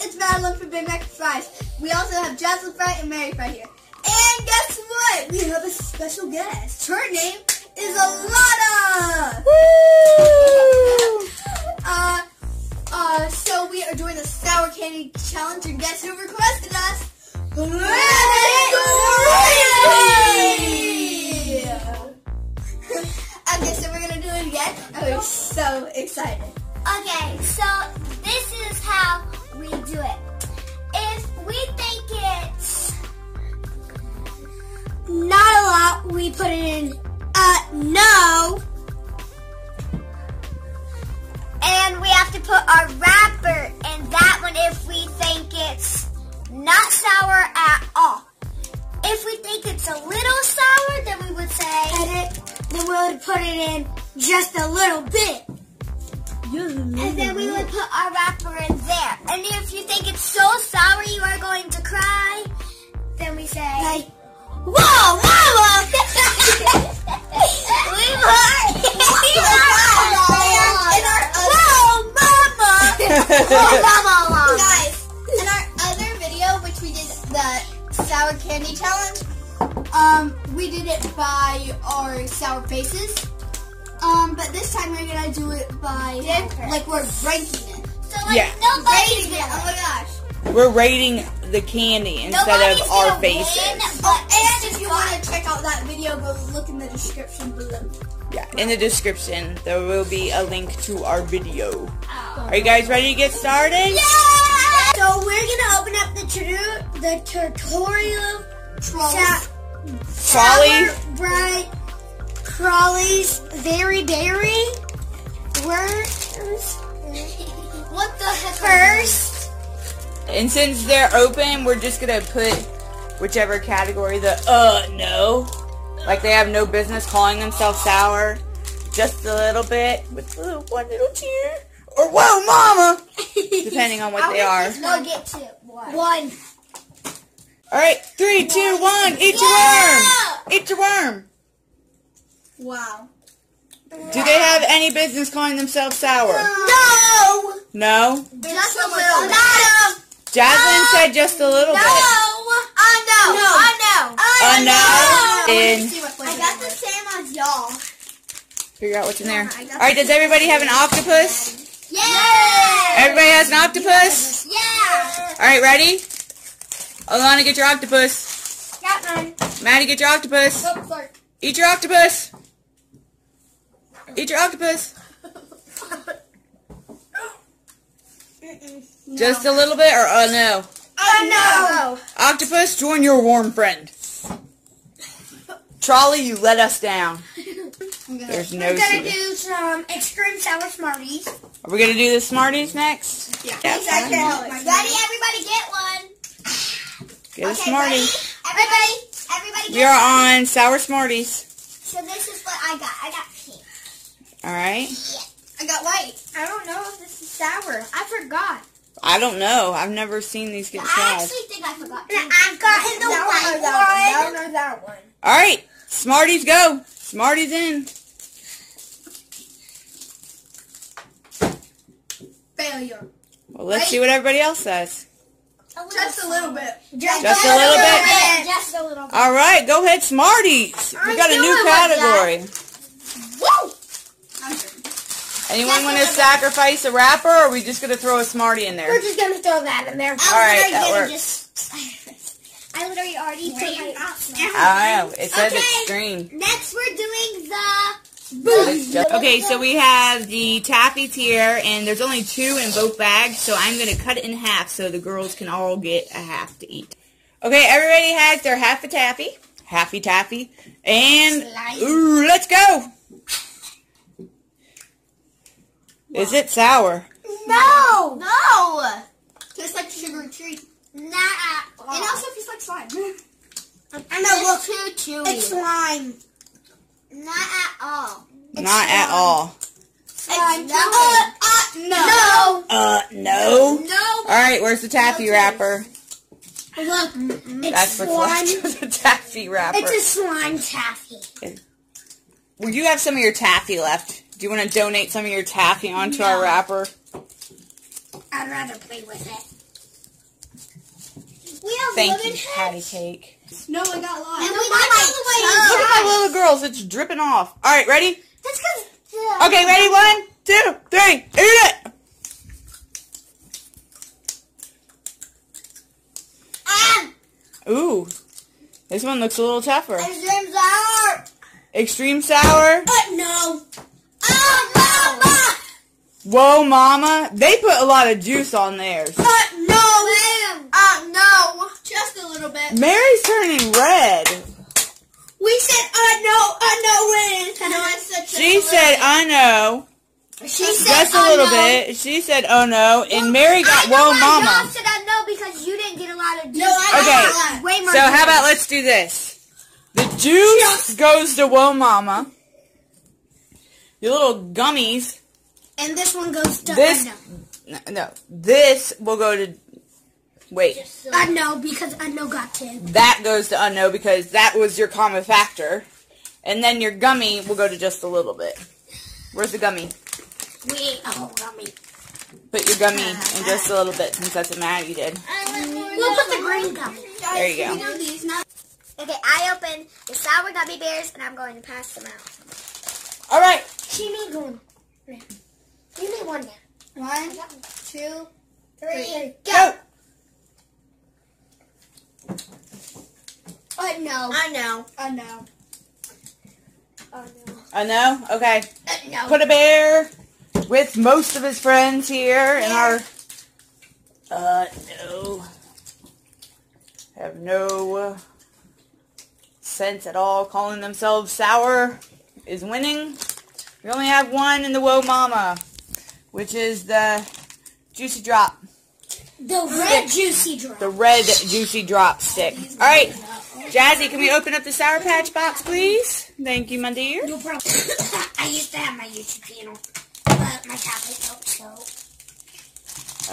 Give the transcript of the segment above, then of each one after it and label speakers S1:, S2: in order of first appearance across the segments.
S1: it's Madeline from Big Mac Fries. We also have Jocelyn Fry and Mary Fry here. And guess what? We have a special guest. Her name is Alana!
S2: Woo!
S1: So we are doing the Sour Candy Challenge, and guess who requested us? Serenity! Okay, so we're gonna do it again, and we're so excited.
S3: Okay, so this is how we do it. If we think it's not a lot, we put it in no. And we have to put our wrapper in that one if we think it's not sour at all. If we think it's a little sour, then we would say then we would put it in just a little bit. And then we would put our wrapper in there. And if you think it's so sour you are going to cry, then we say, whoa, Mama!
S1: Guys, in our other video, which we did the Sour Candy Challenge, we did it by our sour faces. But this time we're gonna do it by like we're ranking it.
S3: So like nobody's
S1: rating it. Oh my gosh.
S2: We're rating the candy instead of our faces.
S1: And if you want to check out that video, go look in the description below.
S2: Yeah, in the description there will be a link to our video. Are you guys ready to get started?
S3: Yeah! So we're gonna open up the tutorial.
S2: Trolley.
S3: Bright. Crawlies. Very berry. Worms. What the heck? First.
S2: And since they're open, we're just gonna put whichever category no. Like they have no business calling themselves sour. Just a little bit with one little tear. Or whoa, Mama! Depending on what they are.
S3: We'll get to one.
S2: Alright, 3, 2, 1, eat your worm! Eat your worm!
S1: Wow.
S2: Do they have any business calling themselves sour?
S3: No!
S2: No?
S1: Just a little bit.
S2: Jaslyn said just a little bit.
S3: No!
S2: And
S3: I got the same as y'all.
S2: figure out what's in there. Alright, does everybody have an octopus?
S3: Yeah!
S2: Everybody has an octopus?
S3: Yeah!
S2: Alright, ready? Alana, get your octopus.
S3: Got mine.
S2: Maddie, get your octopus.
S1: Oh, sorry.
S2: Eat your octopus. Eat your octopus. Just a little bit or no?
S3: No!
S2: Octopus, join your warm friend. Trolley, you let us down. There's no
S3: We're gonna
S2: secret.
S3: do some extreme sour Smarties.
S2: Are we going to do the Smarties next?
S1: Yeah.
S2: Yeah,
S1: Exactly.
S2: fine.
S3: Ready? Everybody get one.
S2: Get a Smartie.
S3: Everybody
S2: We
S3: get
S2: are
S3: one.
S2: on Sour Smarties.
S3: So this is what I got. I got pink.
S2: Alright.
S1: I got white.
S3: I don't know if this is sour. I forgot.
S2: I don't know. I've never seen these get
S3: I
S2: tried.
S3: actually think I forgot. I've gotten the white one.
S1: That one.
S2: Alright. Smarties go. Smarties in.
S1: Failure.
S2: Well, let's see what everybody else says.
S1: Just a little bit.
S2: Just a little bit?
S3: Just a little bit.
S2: Alright, go ahead, Smarties. We got a new category.
S3: Woo!
S2: Anyone want to sacrifice a wrapper, or are we just going to throw a Smartie in there?
S3: We're just gonna throw that in there.
S2: Alright, that works.
S3: I literally already put my
S2: I know. It says extreme.
S3: Next, we're doing the
S2: Okay, so we have the taffies here, and there's only 2 in both bags, so I'm going to cut it in half so the girls can all get a half to eat. Okay, everybody has their half a taffy, and ooh, let's go! Is it sour?
S3: No!
S1: Tastes like a sugary treat.
S3: Not at all.
S1: And also tastes like slime.
S3: And it looks too chewy.
S1: It's slime.
S3: Not at all.
S2: Not at all.
S1: Slime.
S3: No.
S2: No. Alright, where's the taffy wrapper?
S3: Look,
S2: That's what's left of the taffy wrapper.
S3: It's a slime taffy.
S2: Well, you have some of your taffy left. Do you want to donate some of your taffy onto our wrapper?
S3: I'd rather play with it.
S1: we have
S2: Thank
S1: lemon
S2: you,
S1: heads?
S2: patty cake.
S1: No, I got lost.
S3: And
S1: No,
S3: we
S1: that's
S3: got
S1: all the way
S3: like
S2: Look at
S1: inside.
S2: my little girls. It's dripping off. All right, ready?
S3: That's because.
S2: Okay, ready? 1, 2, 3. Eat it. Ooh, this one looks a little tougher.
S1: Extreme sour.
S2: Extreme sour.
S1: No.
S2: Whoa, mama. They put a lot of juice on theirs.
S1: No. No. Just a little bit.
S2: Mary's turning red.
S1: We said, no, no,
S2: She said, I know.
S1: She said,
S2: Just a little bit. She said, oh no. And Mary got, whoa, mama.
S3: I said I know because you didn't get a lot of juice.
S1: No, I
S2: Okay.
S3: Way more
S2: So how
S3: juice.
S2: about let's do this. The juice goes to whoa, mama. Your little gummies.
S1: And this one goes to
S2: This, no. This will go to, wait.
S1: no, because I know got 10.
S2: That goes to unknown because that was your common factor. And then your gummy will go to just a little bit. Where's the gummy?
S1: Gummy.
S2: Put your gummy in just a little bit since that's what Maddie did.
S3: We'll put the green gummy.
S2: There you go.
S3: Okay, I opened the sour gummy bears and I'm going to pass them out.
S2: All right.
S3: She need one. You need one now.
S1: 1, 2, 3,
S2: Go.
S1: No.
S3: I know.
S1: No.
S3: Oh no.
S2: I know. Okay.
S1: No.
S2: Put a bear with most of his friends here in our. No. Have no sense at all. Calling themselves sour is winning. We only have one in the Whoa Mama, which is the Juicy Drop.
S1: The red juicy drop.
S2: The red Juicy Drop stick. All right, Jazzy, can we open up the Sour Patch box, please? Thank you, my dear.
S1: No problem. I used to have my YouTube channel, but my tablet don't show.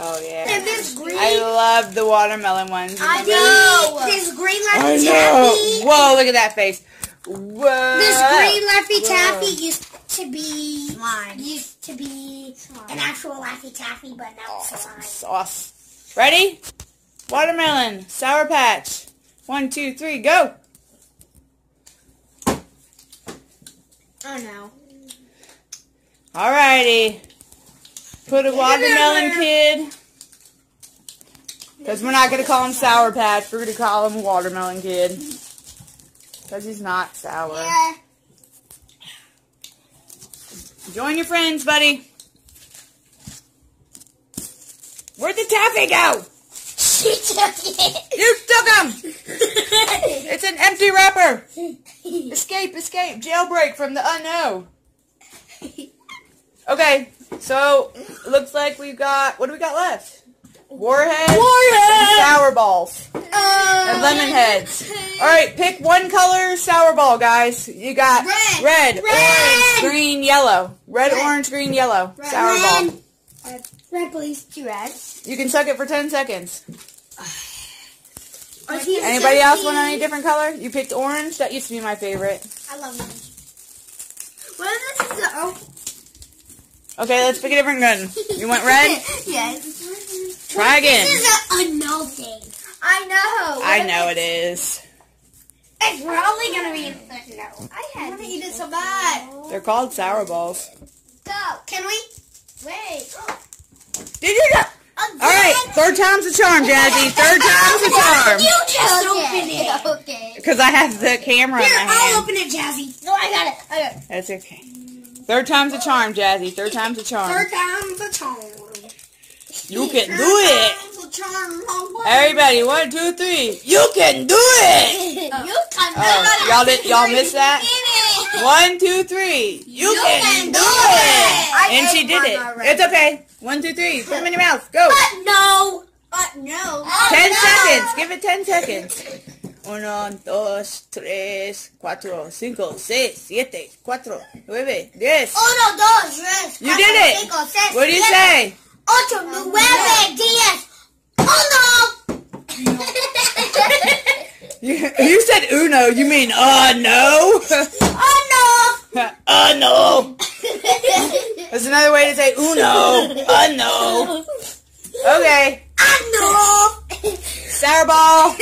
S2: Oh, yeah.
S1: And this green.
S2: I love the watermelon ones.
S1: I
S2: Remember?
S1: know. This green
S2: I
S1: Laffy
S2: know.
S1: Taffy.
S2: Whoa, look at that face. Whoa.
S1: This green Laffy
S2: Whoa.
S1: Taffy used to be
S3: Slime.
S1: an actual Laffy Taffy, but now it's slime.
S2: Sauce. Ready? Watermelon, Sour Patch. 1, 2, 3, go.
S1: Oh no.
S2: Alrighty. Put a watermelon kid. Because we're not going to call him Sour Patch. We're going to call him Watermelon Kid. Because he's not sour.
S1: Yeah.
S2: Join your friends, buddy. Where'd the taffy go?
S1: She took it.
S2: You took him! It's an empty wrapper. Escape, escape. Jailbreak from the unknown. Okay, so it looks like we've got, what do we got left? Warheads and sour balls. And lemon heads. Alright, pick one color sour ball, guys. You got red, orange, green, yellow. Red, orange, green, yellow. Sour ball.
S1: Red, please.
S3: 2 reds.
S2: You can suck it for 10 seconds.
S1: Are these
S2: Anybody else
S1: 17?
S2: want any different color? You picked orange. That used to be my favorite.
S1: I love orange. Well, this is
S2: Okay, let's pick a different gun. You went red?
S1: Yes.
S2: Try again.
S1: This is a no thing.
S3: I know.
S2: I know it is.
S1: It's probably gonna be a no.
S3: I had
S1: want to eat it so bad.
S2: They're called sour balls.
S3: Go.
S1: Can we?
S3: Wait.
S2: Did you go? Alright, third time's a charm, Jazzy. Third time's a charm.
S1: You just open it.
S3: Okay.
S2: Because I have the camera in
S1: Here,
S2: my
S1: I'll
S2: hand.
S1: open it, Jazzy.
S3: No, I got it. I got it.
S2: That's okay. Third time's a charm, Jazzy. Third time's a charm.
S1: Third time's a charm.
S2: You can do it.
S1: Time's a charm.
S2: Everybody, 1, 2, 3. You can do it.
S3: You can
S2: Oh, y'all missed that? 1, 2, 3. You can do it. And she did it. It's okay. 1, 2, 3. Put them in your mouth. Go.
S1: No. No.
S2: 10 seconds. Give it 10 seconds. 1, 2, 3, 4, 5, 6, 7, 8, 9, 10.
S3: 1, 2, 3.
S2: You did it. What do you say?
S3: 8, 9, 10. Oh no!
S2: You said uno. You mean no?
S3: Oh no!
S2: No. That's another way to say uno. No. Okay.
S3: No!
S2: Sour ball.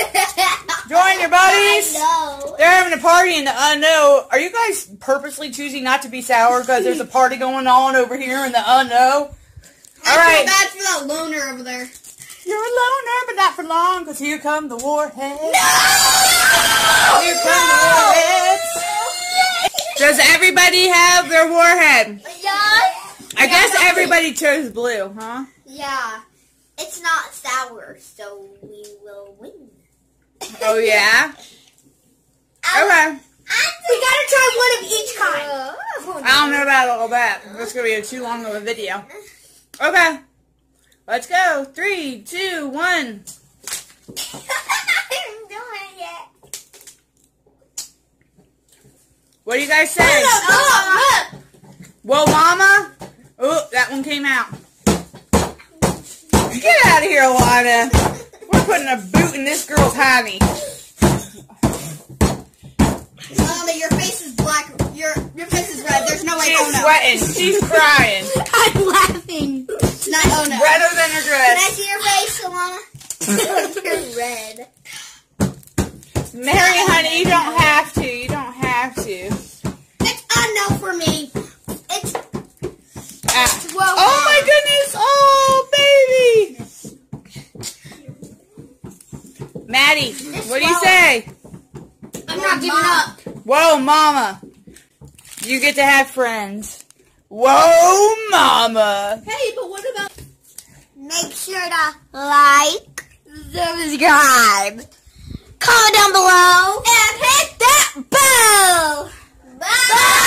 S2: Join your buddies.
S3: No.
S2: They're having a party in the unknown. Are you guys purposely choosing not to be sour because there's a party going on over here in the unknown? All right.
S1: I feel bad for that loner over there.
S2: You're a loner, but not for long, because here come the warheads.
S3: No!
S2: Here come the warheads. Does everybody have their warhead?
S3: Yeah.
S2: I guess everybody chose blue, huh?
S3: Yeah. It's not sour, so we will win.
S2: Oh, yeah? Okay.
S3: We gotta try one of each kind.
S2: I don't know about all that. That's going to be too long of a video. Okay. Let's go. 3, 2, 1.
S3: I haven't done it yet.
S2: What do you guys say? Whoa, mama. Oh, that one came out. Get out of here, Alana. We're putting a boot in this girl's honey.
S1: Mama, your face is black. Your face is red. There's no way.
S2: She's
S1: Oh no.
S2: sweating. She's crying.
S1: I'm laughing. Not, oh no.
S2: Redder than her
S3: Can I
S2: dress.
S3: see your face, Alana? You're red.
S2: Mary, honey, you don't have to. You don't have to.
S1: It's a no for me.
S3: It's
S1: Whoa.
S2: Oh my goodness! Oh baby! Maddie, what do you say?
S1: I'm not giving up.
S2: Whoa, mama! You get to have friends. Whoa, mama!
S1: Hey, but what about?
S3: make sure to like, subscribe, comment down below, and hit that bell. Bye.